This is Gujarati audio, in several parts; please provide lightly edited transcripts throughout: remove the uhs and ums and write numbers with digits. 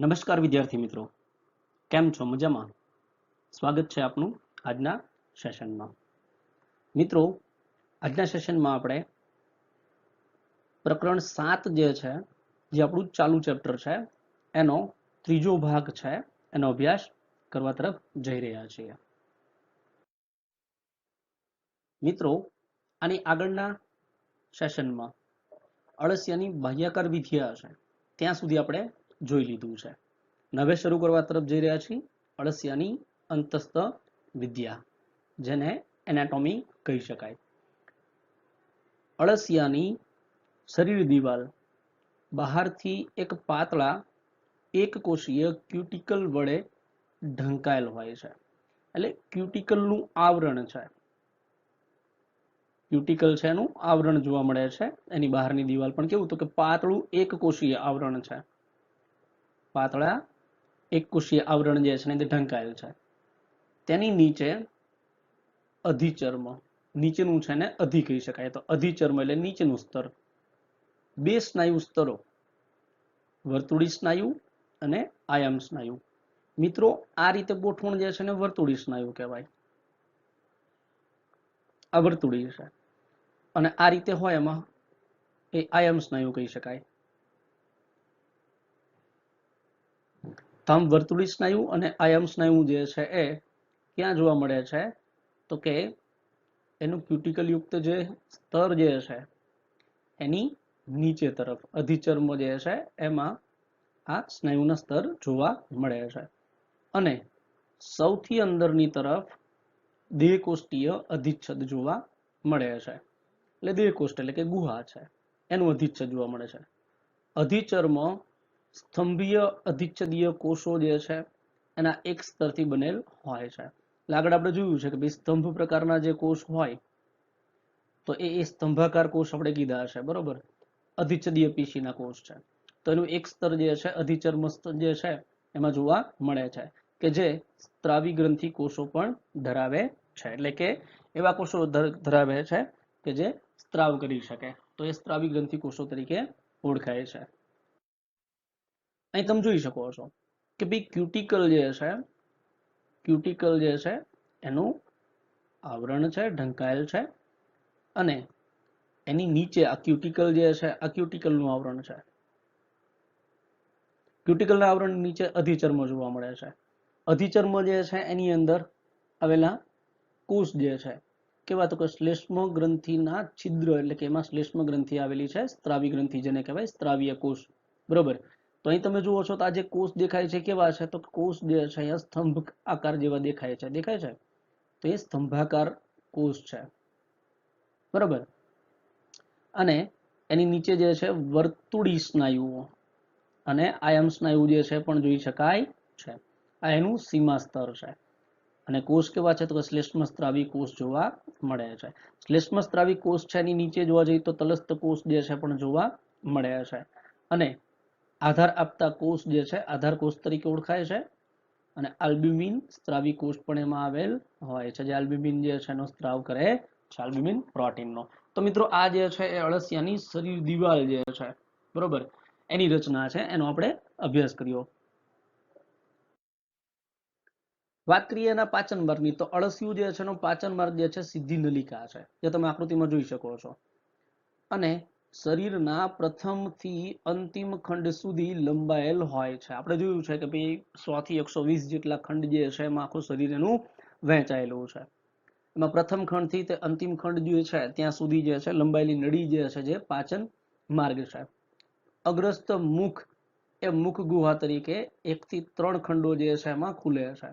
નમસ્કાર વિદ્યાર્થી મિત્રો, કેમ છો? મજામાં? સ્વાગત છે આપનું આજના સેશનમાં. મિત્રો, આજના સેશનમાં આપણે પ્રકરણ 7 જે છે, જે આપણું ચાલુ ચેપ્ટર છે, એનો ત્રીજો ભાગ છે, એનો અભ્યાસ કરવા તરફ જઈ રહ્યા છીએ. મિત્રો, આની આગળના સેશનમાં અળસિયાની બાહ્યાકાર વિધ્યા છે ત્યાં સુધી આપણે જોઈ લીધું છે. હવે શરૂ કરવા તરફ જઈ રહ્યા છીએ અળસિયાની અંતસ્થ વિદ્યા, જેને એનાટોમી કહી શકાય. અળસિયાની શરીર દિવાલ બહારથી એક પાતળા એક કોષીય ક્યુટિકલ વડે ઢંકાયેલ હોય છે. એટલે ક્યુટિકલનું આવરણ છે. ક્યુટિકલ છે એનું આવરણ જોવા મળે છે. એની બહારની દિવાલ પણ કેવું તો કે પાતળું એક કોષીય આવરણ છે. પાતળા એક કોષીય આવરણ જે છે ને તે ઢંકાયેલ છે. તેની નીચે અધિચર્મ, નીચેનું છે ને અધિ કહી શકાય. તો અધિચર્મ એટલે નીચેનું સ્તર. બે સ્નાયુ સ્તરો, વર્તુળી સ્નાયુ અને આયામ સ્નાયુ. મિત્રો, આ રીતે ગોઠવણ જે છે ને વર્તુળી સ્નાયુ કહેવાય. આ વર્તુળી છે અને આ રીતે હોય એમાં એ આયામ સ્નાયુ કહી શકાય. આમ વર્તુળી સ્નાયુ અને આયામ સ્નાયુ જે છે એ ક્યાં જોવા મળે છે તો કે એનું ક્યુટિકલ યુક્ત જે સ્તર જે છે એની નીચે તરફ અધિચર્મ જે છે એમાં આ સ્નાયુના સ્તર જોવા મળે છે. અને સૌથી અંદરની તરફ દેહકોષ્ઠીય અધિચ્છદ જોવા મળે છે. એટલે દેહકોષ્ઠ એટલે કે ગુહા છે, એનું અધિચ્છદ જોવા મળે છે. અધિચર્મ સ્તંભીય અધિચ્છદીય કોષો જે છે એના એક સ્તરથી બનેલ હોય છે. એટલે આગળ આપણે જોયું છે કે ભાઈ સ્તંભ પ્રકારના જે કોષ હોય તો એ સ્તંભાકાર કોષ આપણે કીધા છે, બરોબર. અધિચ્છદીય પેશીના કોષ છે. તો એનું એક સ્તર જે છે અધિચર્મ જે છે એમાં જોવા મળે છે કે જે સ્ત્રાવી ગ્રંથિ કોષો પણ ધરાવે છે. એટલે કે એવા કોષો ધરાવે છે કે જે સ્ત્રાવ કરી શકે. તો એ સ્ત્રાવી ગ્રંથિ કોષો તરીકે ઓળખાય છે. અહીં તમે જોઈ શકો છો કે ભાઈ ક્યુટિકલ જે છે એનું આવરણ છે, ઢંકાયેલ છે અને એની નીચે આ ક્યુટિકલ જે છે આ ક્યુટિકલનું આવરણ છે. ક્યુટિકલના આવરણ નીચે અધિચર્મ જોવા મળે છે. અધિચર્મ જે છે એની અંદર આવેલા કોષ જે છે કેવા તો કે શ્લેષ્મ ગ્રંથિના છિદ્ર, એટલે કે એમાં શ્લેષ્મ ગ્રંથિ આવેલી છે, સ્ત્રાવી ગ્રંથિ જેને કહેવાય, સ્ત્રાવીય કોષ, બરોબર. તો અહીં તમે જુઓ છો તો આ જે કોષ દેખાય છે કેવા છે તો કોષ જે છે અહીંયા સ્તંભ આકાર જેવા દેખાય છે. તો એ સ્તંભાકાર કોષ છે, બરોબર. અને એની નીચે જે છે વર્તુળી સ્નાયુઓ અને આયામ સ્નાયુ જે છે પણ જોઈ શકાય છે. આ એનું સીમા સ્તર છે. અને કોષ કેવા છે તો કે શ્લેષ્મ સ્ત્રાવી કોષ જોવા મળે છે. શ્લેષ્મ સ્ત્રાવી કોષ છે એની નીચે જોવા જઈએ તો તલસ્થ કોષ જે છે પણ જોવા મળે છે. અને આધાર આપતા કોષ જે છે આધાર કોષ તરીકે ઓળખાય છે. અને આલ્બ્યુમિન સ્ત્રાવી કોષ પણ એમાં આવેલ હોય છે, જે આલ્બ્યુમિન જે છે એનો સ્ત્રાવ કરે છે, આલ્બ્યુમિન પ્રોટીનનો. તો મિત્રો, આ જે છે એ અળસિયાની શરીર દિવાલ જે છે, બરોબર, એની રચના છે, એનો આપણે અભ્યાસ કર્યો. વાત કરીએ એના પાચન માર્ગની તો અળસિયું જે છે એનો પાચન માર્ગ જે છે સીધી નલિકા છે, જે તમે આકૃતિમાં જોઈ શકો છો. અને શરીરના પ્રથમથી અંતિમ ખંડ સુધી લંબાયેલ હોય છે. આપણે જોયું છે કે ભાઈ 100 થી 120 જેટલા ખંડ જે છે એમાં આખું શરીર એનું વહેંચાયેલું છે. એમાં પ્રથમ ખંડથી તે અંતિમ ખંડ જે છે ત્યાં સુધી જે છે લંબાયેલી નળી જે છે જે પાચન માર્ગ છે. અગ્રસ્ત મુખ એ મુખ ગુહા તરીકે 1 થી 3 ખંડો જે છે એમાં ખુલે છે,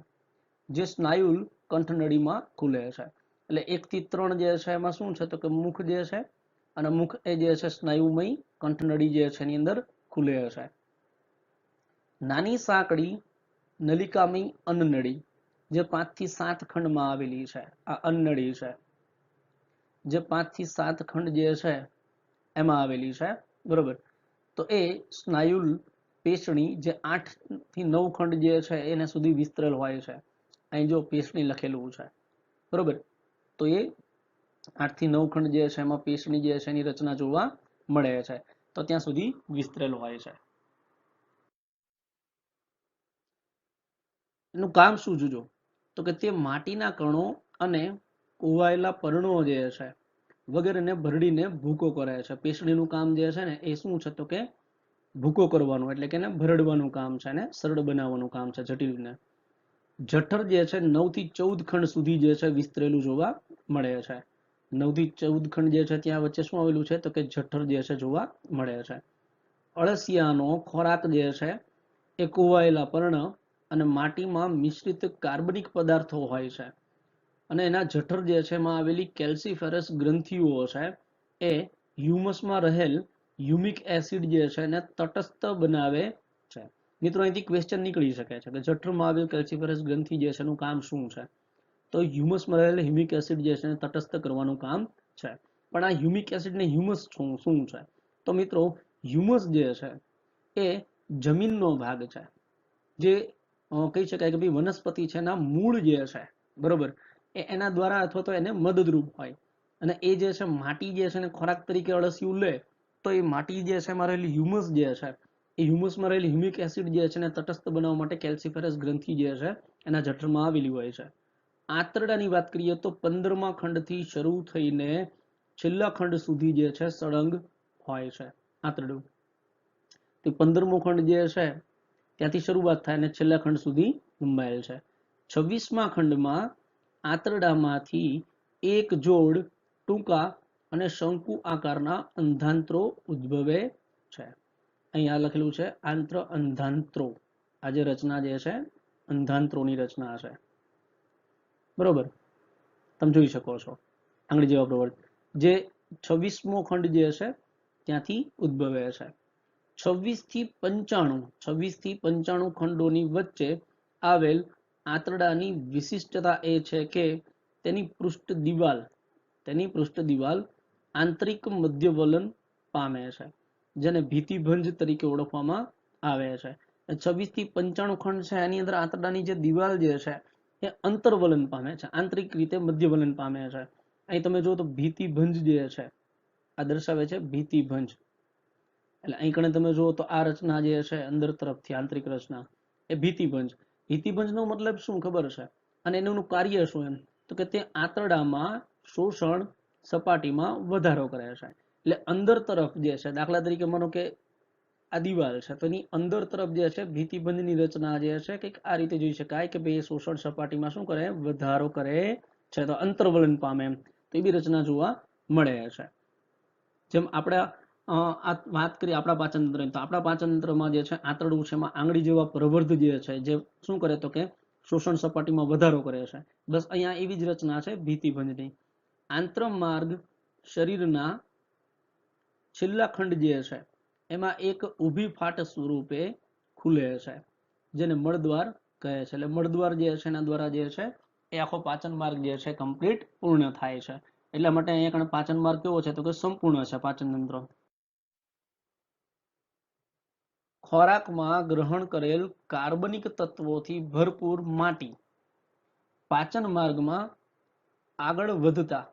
જે સ્નાયુલ કંઠનળીમાં ખુલે છે. એટલે 1 થી 3 જે છે એમાં શું છે તો કે મુખ જે છે, અને મુખ એ જે છે સ્નાયુમય કંઠનળી જે છે એની અંદર ખુલે છે. નાની સાંકડી નલિકામય અન્નનળી જે 5 થી 7 ખંડમાં આવેલી છે, આ અન્નનળી છે, જે 5 થી 7 ખંડ જે છે એમાં આવેલી છે, બરોબર. તો એ સ્નાયુલ પેશણી જે 8 થી 9 ખંડ જે છે એને સુધી વિસ્તરેલ હોય છે. અહીં જો પેશણી લખેલું છે, બરોબર. તો એ 8 થી 9 ખંડ જે છે એમાં પેશણી જે છે એની રચના જોવા મળે છે. તો ત્યાં સુધી વિસ્તરેલ હોય છે. એનું કામ શું જોજો તો કે તે માટીના કણો અને કોવાયેલા પર્ણો જે છે વગેરેને ભરડીને ભૂકો કરે છે. પેશડીનું કામ જે છે ને એ શું છે તો કે ભૂકો કરવાનું એટલે કે એને ભરડવાનું કામ છે અને સરળ બનાવવાનું કામ છે જટિલને. જઠર જે છે 9 થી 14 ખંડ સુધી જે છે વિસ્તરેલું જોવા મળે છે. 9 થી 14 ખંડ જે છે ત્યાં વચ્ચે શું આવેલું છે તો કે જઠર જે છે જોવા મળે છે. અળસિયાનો ખોરાક જે છે એ કોવાયેલા પર્ણ અને માટીમાં મિશ્રિત કાર્બનિક પદાર્થો હોય છે અને એના જઠર જે છે એમાં આવેલી કેલ્સીફેરસ ગ્રંથિઓ છે એ હ્યુમસમાં રહેલ હ્યુમિક એસિડ જે છે એને તટસ્થ બનાવે છે. મિત્રો અહીંથી ક્વેશ્ચન નીકળી શકે છે કે જઠરમાં આવેલ કેલ્સીફેરસ ગ્રંથિ જે છે એનું કામ શું છે તો હ્યુમસમાં રહેલ હ્યુમિક એસિડ જે છે એને તટસ્થ કરવાનું કામ છે. પણ આ હ્યુમિક એસિડ ને હ્યુમસ શું છે તો મિત્રો હ્યુમસ જે છે એ જમીનનો ભાગ છે જે કહી શકાય કે ભાઈ વનસ્પતિ છે એના મૂળ જે છે બરોબર એ એના દ્વારા અથવા તો એને મદદરૂપ હોય અને એ જે છે માટી જે છે એને ખોરાક તરીકે અળસિયું લે તો એ માટી જે છે એમાં રહેલી હ્યુમસ જે છે એ હ્યુમસમાં રહેલી હ્યુમિક એસિડ જે છે એને તટસ્થ બનાવવા માટે કેલ્સીફેરસ ગ્રંથિ જે છે એના જઠરમાં આવેલી હોય છે. આંતરડાની વાત કરીએ તો 15મા ખંડથી શરૂ થઈને છેલ્લા ખંડ સુધી જે છે સળંગ હોય છે આંતરડું. તો 15મો ખંડ જે છે ત્યાંથી શરૂઆત થાય અને છેલ્લા ખંડ સુધી લંબાયેલ છે. 26મા ખંડમાં આંતરડામાંથી એક જોડ ટૂંકા અને શંકુ આકારના અંધાંત્રો ઉદ્ભવે છે. અહીંયા લખેલું છે આંત્ર અંધાંત્રો. આ જે રચના જે છે અંધાંત્રોની રચના છે બરોબર તમે જોઈ શકો છો આંગળી જેવા પ્રવર્ત જે 26મો ખંડ જે છે ત્યાંથી ઉદ્ભવે છે. 26 થી 95 ખંડોની વચ્ચે આવેલ આંતરડાની વિશિષ્ટતા એ છે કે તેની પૃષ્ઠ દિવાલ આંતરિક મધ્યવલન પામે છે જેને ભીતિભંજ તરીકે ઓળખવામાં આવે છે. 26 થી 95 ખંડ છે એની અંદર આંતરડાની જે દિવાલ જે છે એ અંતર્વલન પામે છે આંતરિક રીતે મધ્યવલન પામે છે. અહીં તમે જો તો ભીતિભંજ જે છે આ દર્શાવે છે ભીતિભંજ એટલે અહીં કણે તમે જુઓ તો આ રચના જે છે અંદર તરફથી આંતરિક રચના એ ભીતિભંજ નો મતલબ શું ખબર છે અને એનું કાર્ય શું એમ તો કે તે આંતરડામાં શોષણ સપાટીમાં વધારો કરે છે. એટલે અંદર તરફ જે છે દાખલા તરીકે માનો કે આ દિવાલ છે તો એની અંદર તરફ જે છે ભીતિભંજની રચના જે છે કંઈક આ રીતે જોઈ શકાય કે ભાઈ શોષણ સપાટીમાં શું કરે વધારો કરે છે તો અંતર્વલન પામે એમ તો એ બી રચના જોવા મળે છે. જેમ આપણે વાત કરીએ આપણા પાચન તંત્ર તો આપણા પાચન તંત્રમાં જે છે આંતરડું છે એમાં આંગળી જેવા પ્રવર્ધ જે છે જે શું કરે તો કે શોષણ સપાટીમાં વધારો કરે છે. બસ અહીંયા એવી જ રચના છે ભીતિભંજની. આંતરમાર્ગ શરીરના છેલ્લા ખંડ જે છે એમાં એક ઊભી ફાટ સ્વરૂપે ખુલે છે જેને મળદ્વાર કહે છે. એટલે મળદ્વાર જે છે એના દ્વારા જે છે એ આખો પાચન માર્ગ જે છે કમ્પ્લીટ પૂર્ણ થાય છે. એટલા માટે અહીંયા કણે પાચન માર્ગ કેવો છે તો કે સંપૂર્ણ છે પાચન તંત્ર. ખોરાકમાં ગ્રહણ કરેલ કાર્બનિક તત્વોથી ભરપૂર માટી પાચન માર્ગમાં આગળ વધતા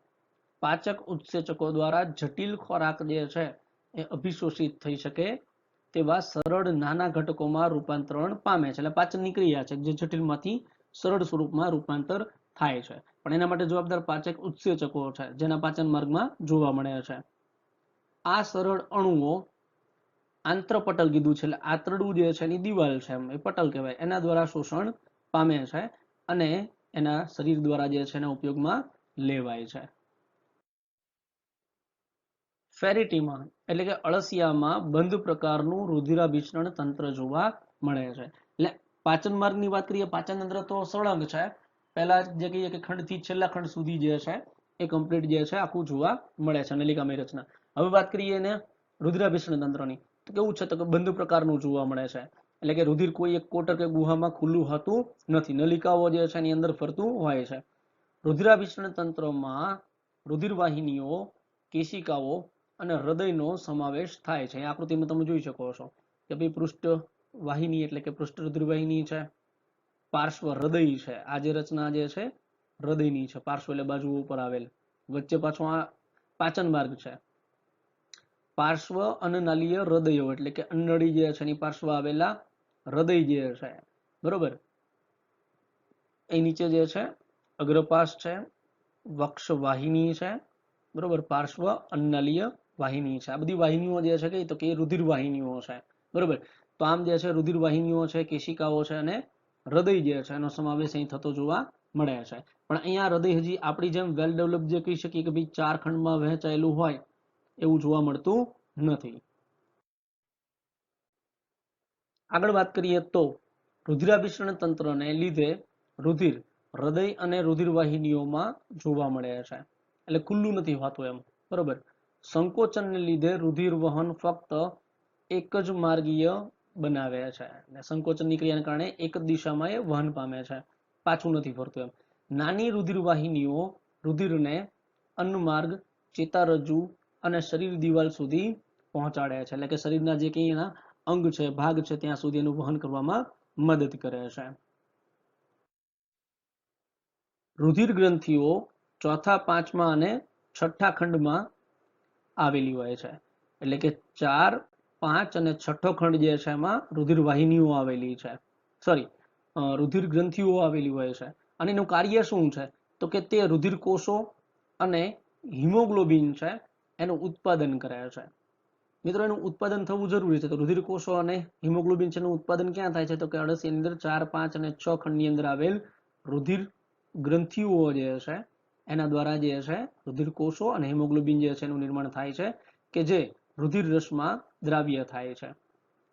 પાચક ઉત્સેચકો દ્વારા જટિલ ખોરાક જે છે એ અભિશોષિત થઈ શકે તેવા સરળ નાના ઘટકોમાં રૂપાંતરણ પામે છે. એટલે પાચનની ક્રિયા છે જે જટિલમાંથી સરળ સ્વરૂપમાં રૂપાંતર થાય છે પણ એના માટે જવાબદાર પાચક ઉત્સેચકો છે જેના પાચન માર્ગમાં જોવા મળે છે. આ સરળ અણુઓ આંત્રપટલ કીધું છે એટલે આંતરડું જે છે એની દિવાલ છે એમ એ પટલ કહેવાય એના દ્વારા શોષણ પામે છે અને એના શરીર દ્વારા જે છે એના ઉપયોગમાં લેવાય છે. ફેરિટીમાં એટલે કે અળસિયામાં બંધ પ્રકારનું રુધિરાભિસરણ તંત્ર જોવા મળે છે. એટલે પાચન માર્ગની વાત કરીએ પાચન તંત્ર તો સળંગ છે પહેલા જે કહીએ કે ખંડથી છેલ્લા ખંડ સુધી જે છે એ કમ્પ્લીટ જે છે આખું જોવા મળે છે નલિકામય રચના. હવે વાત કરીએ એને રુધિરાભિસરણ તંત્રની તો કેવું છે તો કે બંધ પ્રકારનું જોવા મળે છે એટલે કે રુધિર કોઈ એક કોટર કે ગુહામાં ખુલ્લું હોતું નથી નલિકાઓ જે છે એની અંદર ફરતું હોય છે. રુધિરાભિસરણ તંત્રમાં રુધિરવાહિનીઓ કેશિકાઓ અને હૃદયનો સમાવેશ થાય છે. આકૃતિમાં તમે જોઈ શકો છો કે ભાઈ પૃષ્ઠ વાહિની એટલે કે પૃષ્ઠ રુધિરવાહિની છે પાર્શ્વ હૃદય છે આ જે રચના જે છે હૃદયની છે પાર્શ્વ એટલે બાજુ ઉપર આવેલ વચ્ચે પાછો આ પાચન માર્ગ છે પાર્શ્વ અન્નનાલીય હૃદયો એટલે કે અંનળી જે છે એની પાર્શ્વ આવેલા હૃદય જે છે બરોબર એ નીચે જે છે અગ્રપાશ છે, વક્ષ વાહિની છે, બરોબર, પાર્શ્વ અન્નલીય વાહિની છે. આ બધી વાહિનીઓ જે છે તો કે રુધિર વાહિનીઓ છે, બરોબર. તો આમ જે છે રુધિર વાહિનીઓ છે, કેશિકાઓ છે અને હૃદય જે છે એનો સમાવેશ અહીં થતો જોવા મળે છે. પણ અહીંયા હૃદય હજી આપણી જેમ વેલ ડેવલપ જે કહી શકીએ કે ભાઈ 4 ખંડમાં વહેંચાયેલું હોય એવું જોવા મળતું નથી. આગળ વાત કરીએ તો રુધિરાભિસરણ તંત્રને લીધે રુધિર હૃદય અને રુધિર વાહિનીઓમાં જોવા મળે છે, એટલે ખુલ્લું નથી હોતું એમ, બરોબર. સંકોચનને લીધે રુધિર વહન ફક્ત એક જ માર્ગીય બનાવે છે, અને સંકોચનની ક્રિયાને કારણે એક જ દિશામાં એ વહન પામે છે, પાછું નથી ફરતું એમ. નાની રુધિર વાહિનીઓ રુધિરને અન્નમાર્ગ, ચેતારજ્જુ અને શરીર દિવાલ સુધી પહોંચાડે છે, એટલે કે શરીરના જે કંઈ એના અંગ છે, ભાગ છે, ત્યાં સુધી એનું વહન કરવામાં મદદ કરે છે. રુધિર ગ્રંથિઓ ચોથા, પાંચમા અને છઠ્ઠા ખંડમાં આવેલી હોય છે, એટલે કે 4, 5 અને છઠ્ઠો ખંડ જે છે એમાં રુધિર વાહિનીઓ આવેલી છે, સોરી, રુધિર ગ્રંથિઓ આવેલી હોય છે. અને એનું કાર્ય શું છે તો કે તે રુધિર કોષો અને હિમોગ્લોબિન છે એનું ઉત્પાદન કરે છે. મિત્રો એનું ઉત્પાદન થવું જરૂરી છે, તો રુધિર કોષો અને હિમોગ્લોબિન છે એનું ઉત્પાદન ક્યાં થાય છે તો કે અળસિયાની અંદર 4, 5 અને 6 ખંડની અંદર આવેલ રુધિર ગ્રંથિઓ જે છે એના દ્વારા જે છે રુધિર કોષો અને હિમોગ્લોબિન જે છે એનું નિર્માણ થાય છે, કે જે રુધિર રસમાં દ્રાવ્ય થાય છે.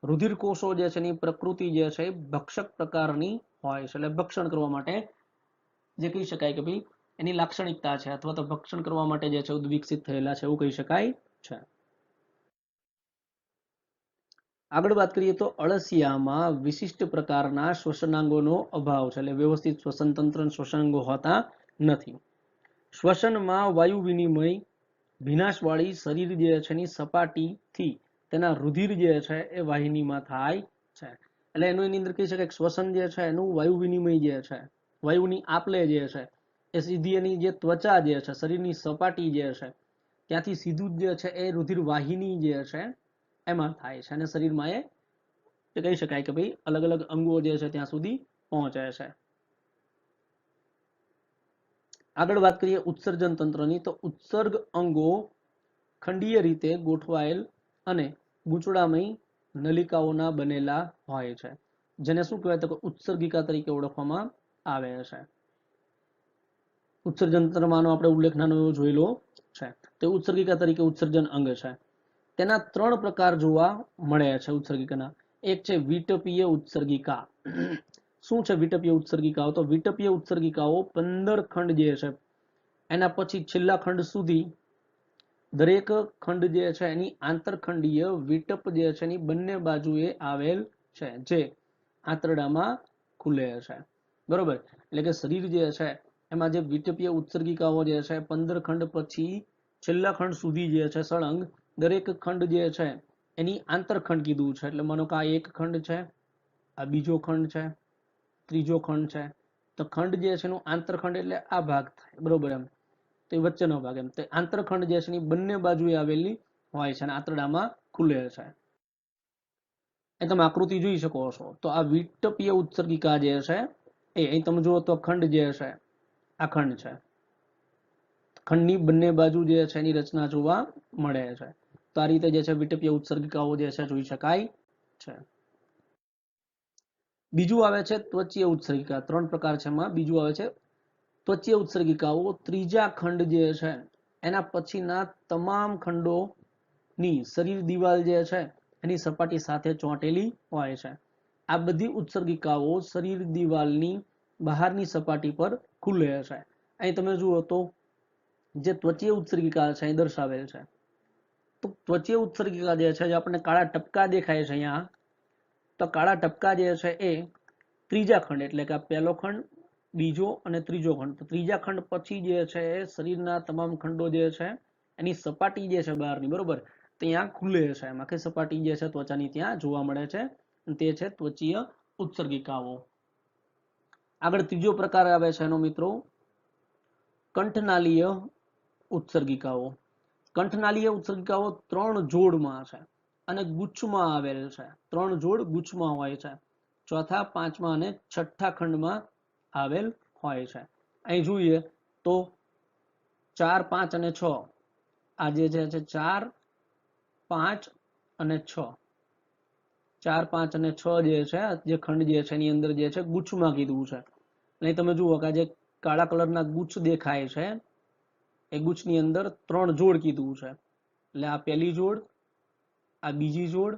રુધિર કોષો જે છે એની પ્રકૃતિ જે છે ભક્ષક પ્રકારની હોય છે, એટલે ભક્ષણ કરવા માટે જે કહી શકાય કે ભાઈ એની લાક્ષણિકતા છે, અથવા તો ભક્ષણ કરવા માટે જે છે ઉદ્વિકસિત થયેલા છે એવું કહી શકાય છે. આગળ વાત કરીએ તો અળસિયામાં વિશિષ્ટ પ્રકારના શ્વસનાંગોનો અભાવ છે, એટલે વ્યવસ્થિત શ્વસન તંત્ર શ્વસનાંગો હોતા નથી. શ્વસનમાં વાયુ વિનિમય ભીનાશવાળી શરીર જે છે એની સપાટીથી તેના રુધિર જે છે એ વાહિનીમાં થાય છે, એટલે એનું એની અંદર કહી શકાય કે શ્વસન જે છે એનું વાયુ વિનિમય જે છે, વાયુની આપલે જે છે એ સીધી એની જે ત્વચા જે છે, શરીરની સપાટી જે છે ત્યાંથી સીધું જે છે એ રુધિર વાહિની જે છે એમાં થાય છે, અને શરીરમાં એ કહી શકાય કે ભાઈ અલગ અલગ અંગો જે છે ત્યાં સુધી પહોંચે છે. આગળ વાત કરીએ ઉત્સર્જન તંત્રની, તો ઉત્સર્ગ અંગો ખંડીય રીતે ગોઠવાયેલ અને ગૂંચળામય નલિકાઓના બનેલા હોય છે, જેને શું કહેવાય તો કે ઉત્સર્ગિકા તરીકે ઓળખવામાં આવે છે. ઉત્સર્જન તંત્રમાંનો આપણે ઉલ્લેખ નાનો એવો જોયેલો છે, તે ઉત્સર્ગિકા તરીકે ઉત્સર્જન અંગ છે. તેના 3 પ્રકાર જોવા મળે છે ઉત્સર્ગિકાના. એક છે વિટપીય ઉત્સર્ગિકા. શું છે વિટપીય ઉત્સર્ગિકાઓ? તો વિટપીય ઉત્સર્ગિકાઓ 15 ખંડ જે છે એના પછી છેલ્લા ખંડ સુધી દરેક ખંડ જે છે એની આંતરખંડીય વિટપ જે છે એની બંને બાજુએ આવેલ છે, જે આંતરડામાં ખુલે છે, બરોબર. એટલે કે શરીર જે છે એમાં જે વિટપીય ઉત્સર્ગિકાઓ જે છે 15 ખંડ પછી છેલ્લા ખંડ સુધી જે છે સળંગ દરેક ખંડ જે છે એની આંતરખંડ કીધું છે, એટલે માનો કે આ એક ખંડ છે, આ બીજો ખંડ છે, ત્રીજો ખંડ છે, તો ખંડ જે છે એનું આંતરખંડ એટલે આ ભાગ થાય, બરોબર. એમ તો એ વચ્ચેનો ભાગ, એમ તે આંતરખંડ જે છે એની બંને બાજુએ આવેલી હોય છે અને આંતરડામાં ખુલે છે. એ તમે આકૃતિ જોઈ શકો છો. તો આ વિટપીય ઉત્સર્ગિકા જે છે એ અહીં તમે જુઓ તો ખંડ જે છે આ ખંડ છે, ખંડની બંને બાજુ જે છે એની રચના જોવા મળે છે. તો આ રીતે જે છે વિટપીય ઉત્સર્ગિકાઓ જે છે જોઈ શકાય છે. બીજું આવે છે ત્વચીય ઉત્સર્ગિકા. 3 પ્રકાર છે એમાં બીજું આવે છે ત્વચીય ઉત્સર્ગિકાઓ. ત્રીજા ખંડ જે છે એના પછીના તમામ ખંડોની શરીર દિવાલ જે છે એની સપાટી સાથે ચોંટેલી હોય છે. આ બધી ઉત્સર્ગિકાઓ શરીર દિવાલની બહારની સપાટી પર ખુલે છે. અહીં તમે જુઓ તો જે ત્વચીય ઉત્સર્ગિકા છે એ દર્શાવેલ છે. તો ત્વચીય ઉત્સર્ગિકા જે છે જે આપણને કાળા ટપકા દેખાય છે અહીંયા, તો કાળા ટપકા જે છે એ ત્રીજા ખંડ, એટલે કે આ પહેલો ખંડ, બીજો અને ત્રીજો ખંડ. તો ત્રીજા ખંડ પછી જે છે એ શરીરના તમામ ખંડો જે છે એની સપાટી જે છે બહારની, બરોબર, ત્યાં ખુલે છે. એમ આખી સપાટી જે છે ત્વચાની ત્યાં જોવા મળે છે, તે છે ત્વચીય ઉત્સર્ગિકાઓ. આગળ ત્રીજો પ્રકાર આવે છે એનો મિત્રો કંઠનાલીય ઉત્સર્ગિકાઓ. કંઠનાલીય ઉત્સર્ગિકાઓ 3 જોડમાં છે અને ગુચ્છમાં આવેલ છે. 3 જોડ ગુચ્છમાં હોય છે. ચોથા, પાંચમા અને છઠ્ઠા ખંડમાં આવેલ હોય છે. અહીં જોઈએ તો 4, 5 અને 6 આ જે છે 4, 5 અને 6, 4, 5 અને 6 જે છે જે ખંડ જે છે એની અંદર જે છે ગુચ્છમાં કીધું છે. અને તમે જુઓ કે આ જે કાળા કલરના ગુચ્છ દેખાય છે એ ગુચ્છની અંદર 3 જોડ કીધું છે. એટલે આ પહેલી જોડ, આ બીજી જોડ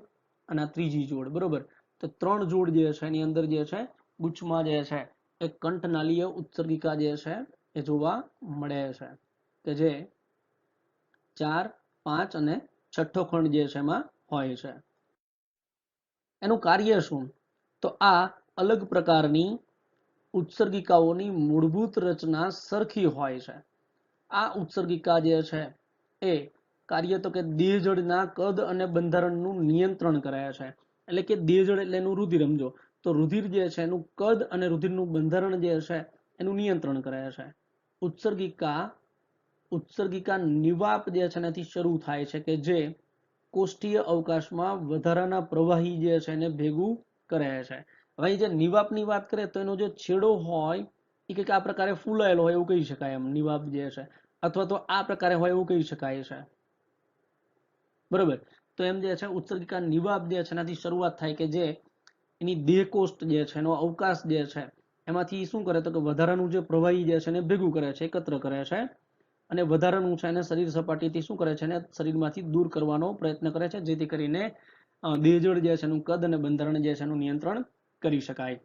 અને આ ત્રીજી જોડ, બરોબર. તો 3 જોડ જે છે એની અંદર જે છે ગુચ્છમાં જે છે એ કંઠનાલીય ઉત્સર્ગિકા જે છે એ જોવા મળે છે કે જે 4, 5 અને છઠ્ઠો ખંડ જે છે એમાં હોય છે. એનું કાર્ય શું? તો આ અલગ પ્રકારની ઉત્સર્ગિકાઓની મૂળભૂત રચના સરખી હોય છે. આ ઉત્સર્ગિકા જે છે એ કાર્ય તો કે દેહજળના કદ અને બંધારણનું નિયંત્રણ કરે છે. એટલે કે દેહજળ એટલે એનું રુધિર, સમજો તો રુધિર જે છે એનું કદ અને રુધિરનું બંધારણ જે છે એનું નિયંત્રણ કરે છે. ઉત્સર્ગિકા નિવાપ જે છે એનાથી શરૂ થાય છે કે જે કોષ્ઠીય અવકાશમાં વધારાના પ્રવાહી જે છે એને ભેગું કરે છે. હવે જે નિવાપની વાત કરીએ તો એનો જે છેડો હોય એ કંઈક આ પ્રકારે ફૂલાયેલો હોય એવું કહી શકાય. એમ નિવાપ જે છે અથવા તો આ પ્રકારે હોય એવું કહી શકાય છે, બરોબર. તો એમ જે છે ઉત્સર્ગિકા નિવાપ જે છે એનાથી શરૂઆત થાય કે જે એની દેહકોષ્ઠ જે છે એનો અવકાશ જે છે એમાંથી શું કરે તો કે વધારાનું જે પ્રવાહી જે છે એને ભેગું કરે છે, એકત્ર કરે છે અને વધારાનું છે એને શરીર સપાટીથી શું કરે છે એને શરીરમાંથી દૂર કરવાનો પ્રયત્ન કરે છે, જેથી કરીને દેહજળ જે છે એનું કદ અને બંધારણ જે છે એનું નિયંત્રણ કરી શકાય.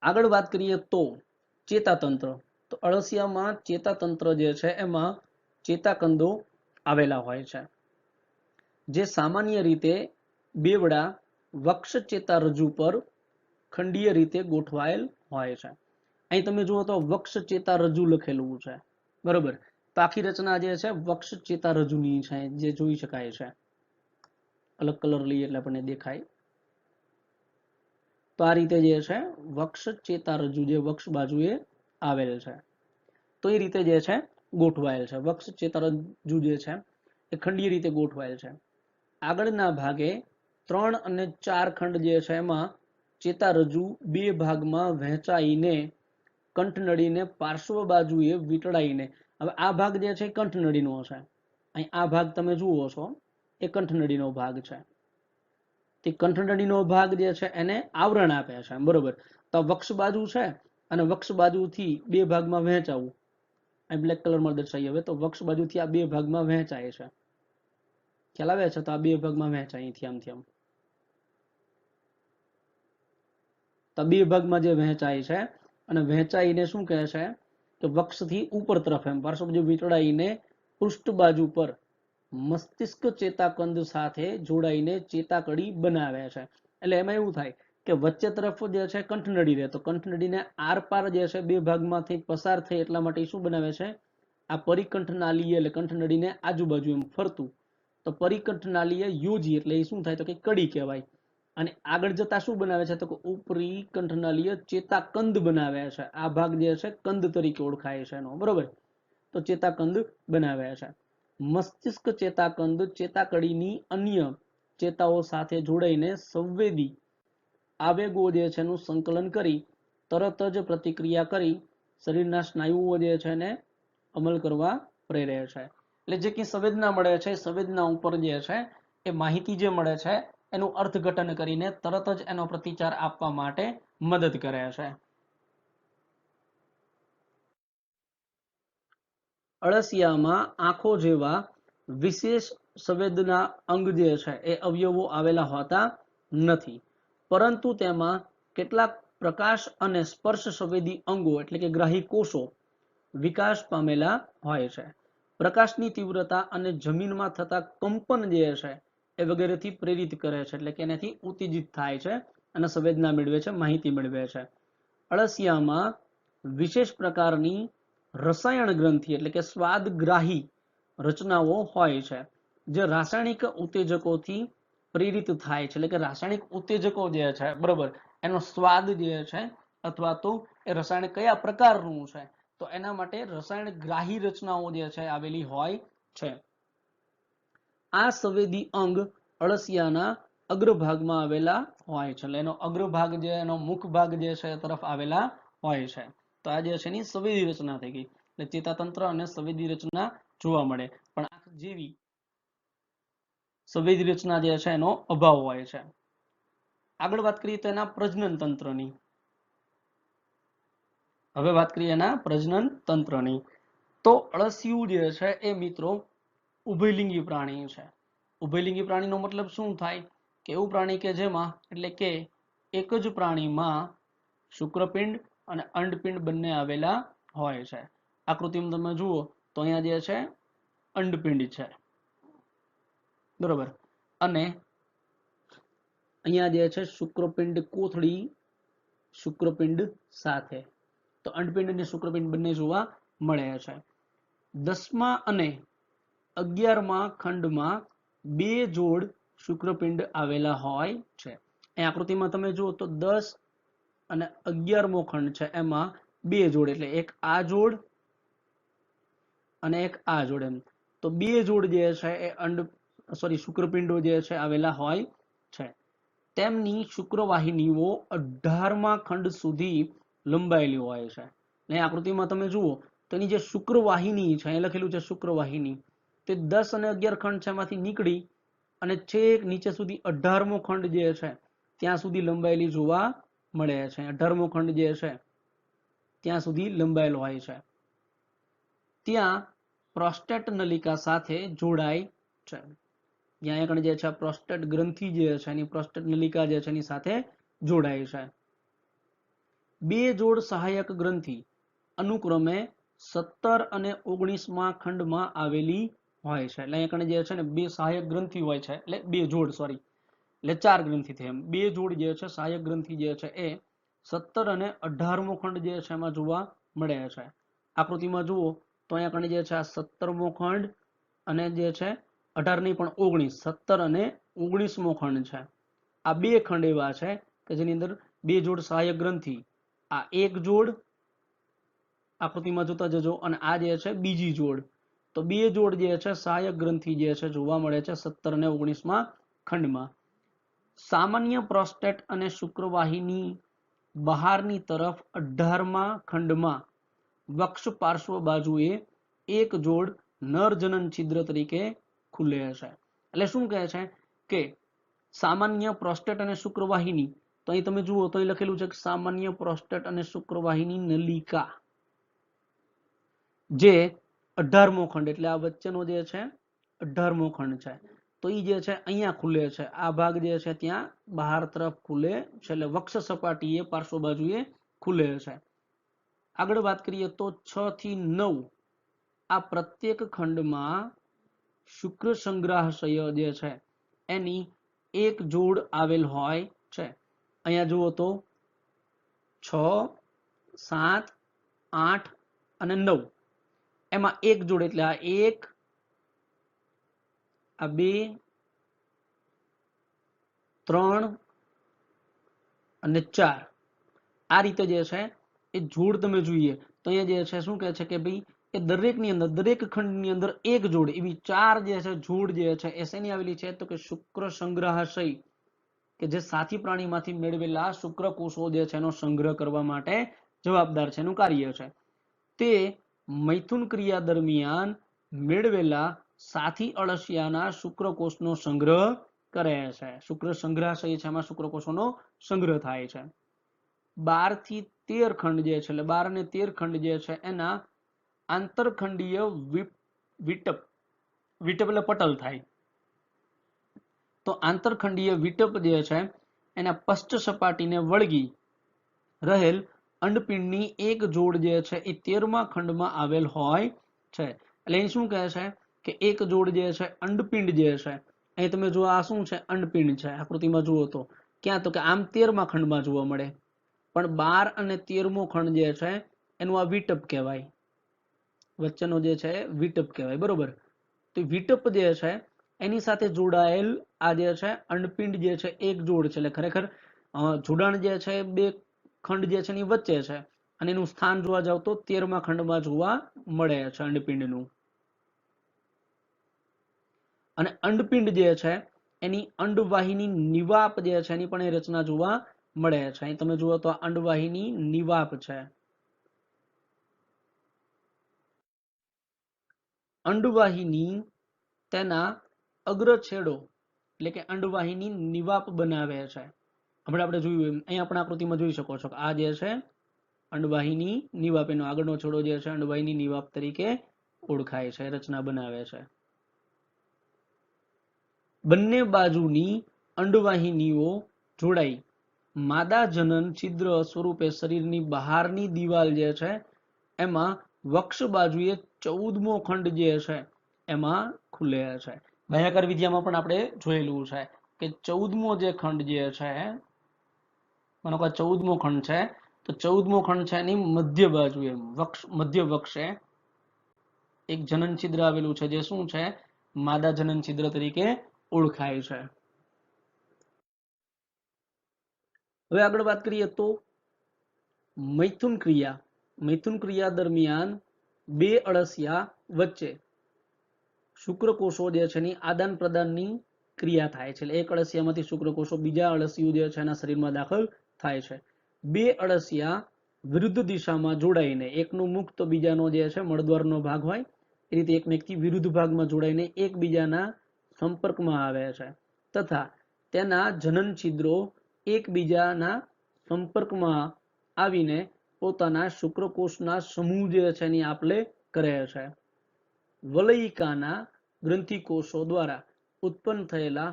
આગળ વાત કરીએ તો ચેતાતંત્ર. તો અળસિયામાં ચેતાતંત્ર જે છે એમાં ચેતાકંદો આવેલા હોય છે જે સામાન્ય રીતે બેવડા વક્ષ ચેતારજ્જુ પર ખંડીય રીતે ગોઠવાયેલ હોય છે. અહીં તમે જુઓ તો વક્ષ ચેતારજ્જુ લખેલું છે, બરોબર. તો આખી રચના જે છે વક્ષ ચેતારજ્જુની છે જે જોઈ શકાય છે. અલગ કલર લઈએ એટલે આપણને દેખાય. તો આ રીતે જે છે વક્ષ ચેતારજ્જુ જે વક્ષ બાજુએ આવેલ છે તો એ રીતે જે છે ગોઠવાયેલ છે. વક્ષ ચેતારજ્જુ જે છે એ ખંડીય રીતે ગોઠવાયેલ છે. આગળના ભાગે 3 અને 4 ખંડ જે છે એમાં ચેતારજ્જુ બે ભાગમાં વહેંચાઈને કંઠનળીને પાર્શ્વ બાજુએ વીંટળાઈને, હવે આ ભાગ જે છે કંઠનળીનો છે. અહીં આ ભાગ તમે જુઓ છો એ કંઠનળીનો ભાગ છે. તે કંઠનળીનો ભાગ જે છે એને આવરણ આપે છે, બરોબર. તો વક્ષ બાજુ છે અને વક્ષ બાજુથી બે ભાગમાં વહેંચાવું. અહીં બ્લેક કલરમાં દર્શાવીએ. હવે તો વક્ષ બાજુથી આ બે ભાગમાં વહેંચાય છે, ખ્યાલ આવે છે. તો આ બે ભાગમાં વહેંચાય અહીંથી આમથી આમ. તો બે ભાગમાં જે વહેંચાય છે અને વહેંચાઈને શું કહે છે કે વક્ષથી ઉપર તરફ એમ પાર્શ્વ બાજુ વીંટળાઈને પૃષ્ઠ બાજુ પર મસ્તિષ્ક ચેતાકંદ સાથે જોડાઈને ચેતાકડી બનાવે છે. એટલે એમાં એવું થાય કે વચ્ચે તરફ જે છે કંઠનળી રહે, તો કંઠનળીને આરપાર જે છે બે ભાગમાંથી પસાર થઈ એટલા માટે શું બનાવે છે આ પરિકંઠનાલીય, એટલે કંઠનળીને આજુબાજુ એમ ફરતું. તો પરિકંઠનાલીય યોજી એટલે એ શું થાય તો કે કડી કહેવાય. અને આગળ જતા શું બનાવે છે તો કે ઉપરી કંઠનાલીય ચેતાકંદ બનાવે છે. આ ભાગ જે છે કંદ તરીકે ઓળખાય છે એનો, બરોબર. તો ચેતાકંદ બનાવે છે. મસ્તિષ્ક ચેતાકંદ ચેતાકડીની અન્ય ચેતાઓ સાથે જોડાઈને સંવેદી આવેગો જે છે એનું સંકલન કરી તરત જ પ્રતિક્રિયા કરી શરીરના સ્નાયુઓ જે છે એને અમલ કરવા પ્રેરે છે. એટલે જે કંઈ સંવેદના મળે છે સંવેદના ઉપર જે છે એ માહિતી જે મળે છે એનું અર્થઘટન કરીને તરત જ એનો પ્રતિચાર આપવા માટે મદદ કરે છે. અળસિયામાં આંખો જેવા વિશેષ સંવેદના અંગ જે છે એ અવયવો આવેલા હોતા નથી, પરંતુ તેમાં કેટલાક પ્રકાશ અને સ્પર્શ સંવેદી અંગો એટલે કે ગ્રાહી કોષો વિકાસ પામેલા હોય છે. પ્રકાશની તીવ્રતા અને જમીનમાં થતા કંપન જે છે એ વગેરેથી પ્રેરિત કરે છે, એટલે કે એનાથી ઉત્તેજિત થાય છે અને સંવેદના મેળવે છે, માહિતી મેળવે છે. અળસિયામાં વિશેષ પ્રકારની રસાયણ ગ્રંથિ એટલે કે સ્વાદગ્રાહી રચનાઓ હોય છે જે રાસાયણિક ઉત્તેજકોથી પ્રેરિત થાય છે. એટલે કે રાસાયણિક ઉત્તેજકો જે છે, બરોબર, એનો સ્વાદ જે છે અથવા તો એ રસાયણ કયા પ્રકારનું છે તો એના માટે રસાયણ ગ્રાહી રચનાઓ જે છે આવેલી હોય છે. આ સંવેદી અંગ અળસિયાના અગ્રભાગમાં આવેલા હોય છે, એટલે એનો અગ્રભાગ જે એનો મુખ ભાગ જે છે એ તરફ આવેલા હોય છે. તો આ જે છે એની સંવેદી રચના થઈ ગઈ, એટલે ચેતાતંત્ર અને સંવેદી રચના જોવા મળે, પણ આંખ જેવી સંવેદી રચના જે છે એનો અભાવ હોય છે. આગળ વાત કરીએ તો એના પ્રજનન તંત્રની. હવે વાત કરીએ એના પ્રજનન તંત્રની. તો અળસિયું જે છે એ મિત્રો ઉભયલિંગી પ્રાણી છે. ઉભયલિંગી પ્રાણીનો મતલબ શું થાય કે એવું પ્રાણી કે જેમાં એટલે કે એક જ પ્રાણીમાં શુક્રપિંડ અને અંડપિંડ બંને આવેલા હોય છે. આકૃતિમાં તમે જુઓ તો અહીંયા જે છે અંડપિંડ છે, બરોબર, અને અહીંયા જે છે શુક્રપિંડ કોથળી શુક્રપિંડ સાથે. તો અંડપિંડ અને શુક્રપિંડ બંને જોવા મળે છે. 10મા અને 11મા ખંડમાં 2 જોડ શુક્રપિંડ આવેલા હોય છે. અહીં આકૃતિમાં તમે જુઓ તો 10 અને 11મો ખંડ છે એમાં 2 જોડ, એટલે એક આ જોડ અને એક આ જોડ, એમ તો 2 જોડ જે છે એ શુક્રપિંડો જે છે આવેલા હોય છે. તેમની શુક્રવાહિનીઓ 18મા ખંડ સુધી લંબાયેલી હોય છે. ને આકૃતિમાં તમે જુઓ તો એની જે શુક્રવાહિની છે, એ લખેલું છે શુક્રવાહિની, તે 10 અને 11 ખંડ છે એમાંથી નીકળી અને છેક નીચે સુધી 18મો ખંડ જે છે ત્યાં સુધી લંબાયેલી જોવા મળે છે. 18મો ખંડ જે છે ત્યાં સુધી લંબાયેલો હોય છે. ત્યાં પ્રોસ્ટેટ નલિકા સાથે જોડાય છે. જ્યાં આગળ જે છે પ્રોસ્ટેટ ગ્રંથિ જે છે એની પ્રોસ્ટેટ નલિકા જે છે એની સાથે જોડાય છે. 2 જોડ સહાયક ગ્રંથિ અનુક્રમે 17 અને 19મા ખંડમાં આવેલી હોય છે. એટલે અહીંયા જે છે ને 2 સહાયક ગ્રંથિ હોય છે, એટલે 2 જોડ સોરી એટલે 4 ગ્રંથિ થઈ, એમ 2 જોડ જે છે સહાયક ગ્રંથિ જે છે એ 17 અને 18મો ખંડ જે છે એમાં જોવા મળે છે. આકૃતિમાં જુઓ તો અહીંયા જે છે આ 17મો ખંડ અને જે છે 18 નહીં પણ 19, 17 અને 19મો ખંડ છે. આ 2 ખંડ એવા છે કે જેની અંદર 2 જોડ સહાયક ગ્રંથિ, આ એક જોડ આકૃતિમાં જોતા જજો, અને આ જે છે બીજી જોડ. તો 2 જોડ જે છે સહાયક ગ્રંથિ જે છે જોવા મળે છે 17 અને 19મા ખંડમાં. સામાન્ય પ્રોસ્ટેટ અને શુક્રવાહિની બહારની તરફ 18મા ખંડમાં વક્ષ પાર્શ્વ બાજુએ એક જોડ નરજનન છિદ્ર તરીકે ખુલે છે. એટલે શું કહે છે કે સામાન્ય પ્રોસ્ટેટ અને શુક્રવાહિની, તો અહીં તમે જુઓ તો અહીં લખેલું છે કે સામાન્ય પ્રોસ્ટેટ અને શુક્રવાહિની નલિકા જે 18મો ખંડ, એટલે આ વચ્ચેનો જે છે 18મો ખંડ છે, તો એ જે છે અહીંયા ખુલે છે. આ ભાગ જે છે ત્યાં બહાર તરફ ખુલે છે, એટલે વક્ષ સપાટીએ પાર્શ્વ બાજુએ ખુલે છે. આગળ વાત કરીએ તો 6 થી 9 આ પ્રત્યેક ખંડમાં શુક્ર સંગ્રહાશય જે છે એની એક જોડ આવેલ હોય છે. અહીંયા જુઓ તો 6, 7, 8 અને 9 એમાં એક જોડ, એટલે આ 1, આ 2, 3 અને 4 આ રીતે જે છે એ જોડ તમે જોઈએ તો અહીંયા જે છે શું કહે છે કે ભાઈ એ દરેકની અંદર દરેક ખંડની અંદર એક જોડ એવી 4 જે છે જોડ જે છે એ શેની આવેલી છે તો કે શુક્ર સંગ્રહાશય, કે જે સાથી પ્રાણીમાંથી મેળવેલા શુક્રકોષો જે છે એનો સંગ્રહ કરવા માટે જવાબદાર છે, એનું કાર્ય છે. તે મૈથુન ક્રિયા દરમિયાન મેળવેલા સાથી અળસિયાના શુક્રકોષનો સંગ્રહ કરે છે. શુક્ર સંગ્રહાશય છે એમાં શુક્રકોષોનો સંગ્રહ થાય છે. 12 થી 13 ખંડ જે છે, એટલે 12 અને 13 ખંડ જે છે એના આંતરખંડીય વિટપ, વિટપ એટલે પટલ થાય, તો આંતરખંડીય વિટપ જે છે એના પશ્ચ સપાટીને વળગી રહેલ અંડપિંડની એક જોડ જે છે એ 13મા ખંડમાં આવેલ હોય છે. એટલે અહીં શું કહે છે કે એક જોડ જે છે અંડપિંડ જે છે, અહીં તમે જુઓ આ શું છે અંડપિંડ છે, આકૃતિમાં જુઓ તો ક્યાં તો કે આમ 13મા ખંડમાં જોવા મળે, પણ 12 અને 13મો ખંડ જે છે એનું આ વિટપ કહેવાય, વચ્ચેનો જે છે વિટપ કહેવાય, બરોબર. તો વિટપ જે છે એની સાથે જોડાયેલ આ જે છે અંડપિંડ જે છે એક જોડ છે, એટલે ખરેખર જોડાણ જે છે 2 ખંડ જે છે એની વચ્ચે છે, અને એનું સ્થાન જોવા જાવ તો 13મા ખંડમાં જોવા મળે છે અંડપિંડનું. અને અંડપિંડ જે છે એની અંડવાહિની નિવાપ જે છે એની પણ એ રચના જોવા મળે છે. અહીં તમે જુઓ તો અંડવાહિની નિવાપ છે. અંડવાહિની તેના અગ્રછેડો એટલે કે અંડવાહિની નિવાપ બનાવે છે. હમણાં આપણે જોયું અહીંયા પણ આકૃતિમાં જોઈ શકો છો કે આ જે છે અંડવાહિની નિવાપ, એનો આગળનો છેડો જે છે અંડવાહિની નિવાપ તરીકે ઓળખાય છે, રચના બનાવે છે. બંને બાજુની અંડવાહિનીઓ જોડાઈ માદા જનન છિદ્ર સ્વરૂપે શરીરની બહારની દિવાલ જે છે એમાં વક્ષ બાજુએ 14મો ખંડ જે છે એમાં ખુલે છે. બાહ્યાકાર વિદ્યામાં પણ આપણે જોયેલું છે કે 14મો જે ખંડ જે છે, માનો કે 14મો ખંડ છે તો 14મો ખંડ છે એની મધ્ય બાજુએ મધ્ય વક્ષે એક જનન છિદ્ર આવેલું છે જે શું છે, માદા જનન છિદ્ર તરીકે ઓળખાય છે. હવે આગળ વાત કરીએ તો મૈથુન ક્રિયા દરમિયાન બે અળસિયા વચ્ચે શુક્રકોષો જે છે એની આદાન પ્રદાનની ક્રિયા થાય છે. એક અળસિયામાંથી શુક્રકોષો બીજા અળસિયું જે છે એના શરીરમાં દાખલ થાય છે. બે અળસિયા વિરુદ્ધ દિશામાં જોડાઈને, એકનું મુખ તો બીજાનો જે છે મળદ્વારનો ભાગ હોય એ રીતે એકમેકથી વિરુદ્ધ ભાગમાં જોડાઈને એકબીજાના સંપર્કમાં આવે છે તથા તેના જનન છિદ્રો એકબીજાના સંપર્કમાં આવીને પોતાના શુક્રકોષના સમૂહ જે છે એની આપલે કરે છે. વલયિકાના ગ્રંથિકોષો દ્વારા ઉત્પન્ન થયેલા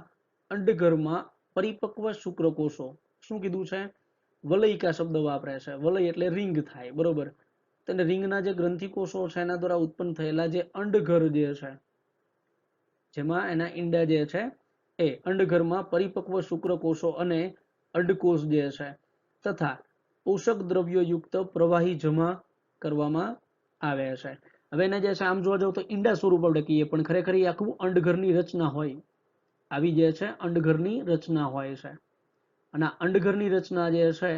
અંડઘરમાં પરિપક્વ શુક્રકોષો, શું કીધું છે, વલયિકા શબ્દ વાપરે છે. વલય એટલે રિંગ થાય, બરોબર. તેને રિંગના જે ગ્રંથિકોષો છે એના દ્વારા ઉત્પન્ન થયેલા જે અંડઘર જે છે જેમાં એના ઈંડા જે છે એ અંડઘરમાં પરિપક્વ શુક્રકોષો અને અંડકોષ જે છે તથા પોષક દ્રવ્યો યુક્ત પ્રવાહી જમા કરવામાં આવે છે. હવે એને જે છે આમ જોવા જાવ તો ઈંડા સ્વરૂપ આપણે કહીએ પણ ખરેખર એ આખું અંડઘરની રચના હોય, આવી જે છે અંડઘરની રચના હોય છે. અને અંડઘરની રચના જે છે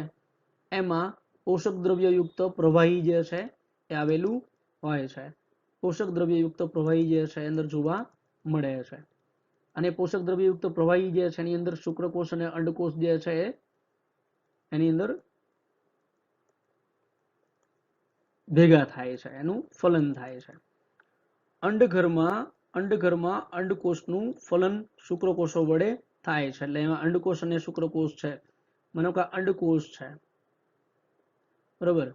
એમાં પોષક દ્રવ્ય યુક્ત પ્રવાહી જે છે એ આવેલું હોય છે. પોષક દ્રવ્ય યુક્ત પ્રવાહી જે છે અંદર જોવા મળે છે. અને પોષક દ્રવ્ય યુક્ત પ્રવાહી જે છે એની અંદર શુક્રકોષ અને અંડકોષ જે છે એની અંદર ભેગા થાય છે, એનું ફલન થાય છે. અંડઘરમાં અંડકોષનું ફલન શુક્રકોષો વડે થાય છે. એટલે એમાં અંડકોષ અને શુક્રકોષ છે. માનો કે અંડકોષ છે, બરોબર,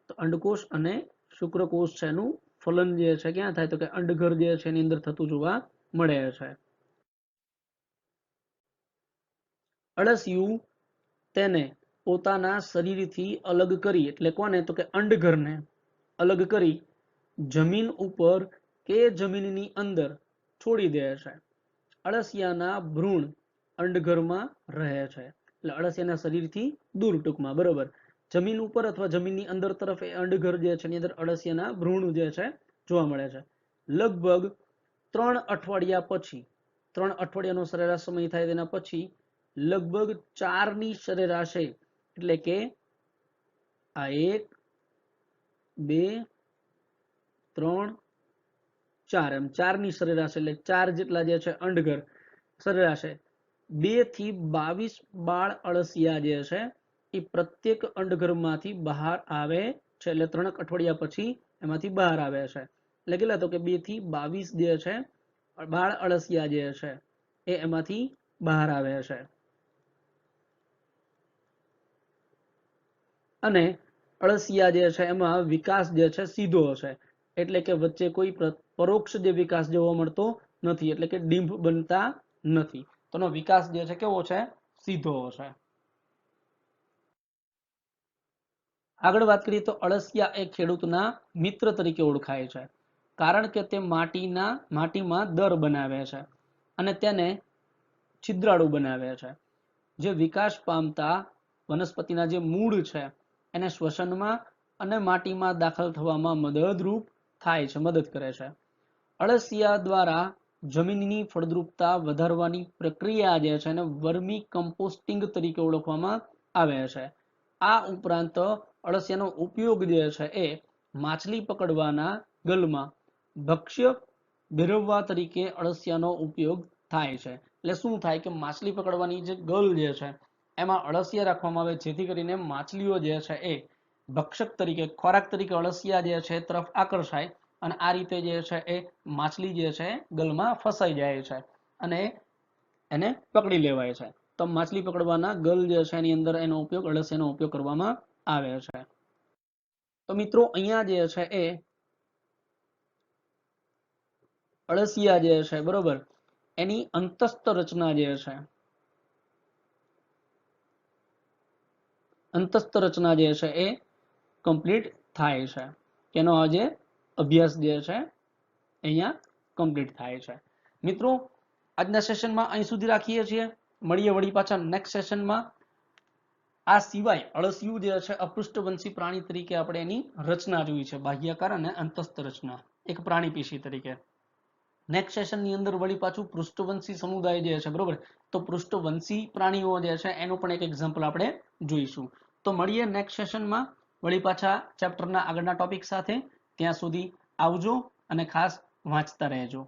તો અંડકોષ અને શુક્રકોષ છે એનું ફલન જે છે ક્યાં થાય તો કે અંડઘર જે છે એની અંદર થતું જોવા મળે છે. અળસિયું તેને પોતાના શરીરથી અલગ કરી, એટલે કોને તો કે અંડઘરને અલગ કરી જમીન ઉપર કે જમીનની અંદર છોડી દે છે. અળસિયાના ભ્રૂણ અંડઘરમાં રહે છે. એટલે અળસિયાના શરીરથી દૂર ટૂંકમાં, બરોબર, જમીન ઉપર અથવા જમીનની અંદર તરફ એ અંડઘર જે છે એની અંદર અળસિયાના ભ્રૂણ જે છે જોવા મળે છે. લગભગ 3 અઠવાડિયા પછી, 3 અઠવાડિયાનો સરેરાશ સમય થાય તેના પછી લગભગ 4ની સરેરાશે, એટલે કે આ 1 2 3 4 એમ 4ની સરેરાશ એટલે 4 જેટલા જે છે અંડઘર સરેરાશે 2 થી 22 બાળ અળસિયા જે છે એ પ્રત્યેક અંડઘરમાંથી બહાર આવે છે. એટલે 3 અઠવાડિયા પછી એમાંથી બહાર આવે છે. એટલે કેટલા તો કે 2 થી 22 જે છે બાળ અળસિયા જે છે એ એમાંથી બહાર આવે છે. અને અળસિયા જે છે એમાં વિકાસ જે છે સીધો હશે, એટલે કે વચ્ચે કોઈ પરોક્ષ જે વિકાસ જોવા મળતો નથી, એટલે કે ડિંભ બનતા નથી. તેનો વિકાસ જે છે કેવો છે, સીધો હશે. આગળ વાત કરીએ તો અળસિયા એ ખેડૂતના મિત્ર તરીકે ઓળખાય છે, કારણ કે તે માટીમાં દર બનાવે છે અને તેને છિદ્રાળુ બનાવે છે. જે વિકાસ પામતા વનસ્પતિના જે મૂળ છે એને શ્વસનમાં અને માટીમાં દાખલ થવામાં મદદરૂપ થાય છે, મદદ કરે છે. અળસિયા દ્વારા જમીનની ફળદ્રુપતા વધારવાની પ્રક્રિયા જે છે એને વર્મી કમ્પોસ્ટિંગ તરીકે ઓળખવામાં આવે છે. આ ઉપરાંત અળસિયાનો ઉપયોગ જે છે એ માછલી પકડવાના ગલમાં ભક્ષ્ય ભેરવવા તરીકે અળસિયાનો ઉપયોગ થાય છે. એટલે શું થાય કે માછલી પકડવાની જે ગલ જે છે એમાં અળસિયા રાખવામાં આવે જેથી કરીને માછલીઓ જે છે એ ભક્ષક તરીકે ખોરાક તરીકે અળસિયા જે છે તરફ આકર્ષાય અને આ રીતે જે છે એ માછલી જે છે ગલમાં ફસાઈ જાય છે અને એને પકડી લેવાય છે. તો માછલી પકડવાના ગલ જે છે એની અંદર એનો ઉપયોગ અળસિયાનો ઉપયોગ કરવામાં આવે છે. તો મિત્રો અહીંયા જે છે એ અળસિયા જે છે બરોબર એની અંતસ્થ રચના જે છે અંતસ્થ રચના જે છે એ કમ્પ્લીટ થાય છે. એનો આજે અભ્યાસ જે છે અહીંયા કમ્પ્લીટ થાય છે. મિત્રો આજના સેશનમાં અહીં સુધી રાખીએ છીએ. મળીએ વળી પાછા નેક્સ્ટ સેશનમાં. આ સિવાય અળસિયું જે છે અપૃષ્ઠવંશી પ્રાણી તરીકે આપણે એની રચના જોઈ છે, બાહ્યકાર અને અંતસ્થ રચના એક પ્રાણી પેશી તરીકે. નેક્સ્ટ સેશનની અંદર વળી પાછું પૃષ્ઠવંશી સમુદાય જે છે બરોબર, તો પૃષ્ઠવંશી પ્રાણીઓ જે છે એનું પણ એક એક્ઝામ્પલ આપણે જોઈશું. તો મળીએ નેક્સ્ટ સેશનમાં વળી પાછા ચેપ્ટરના આગળના ટોપિક સાથે. ત્યાં સુધી આવજો અને ખાસ વાંચતા રહેજો.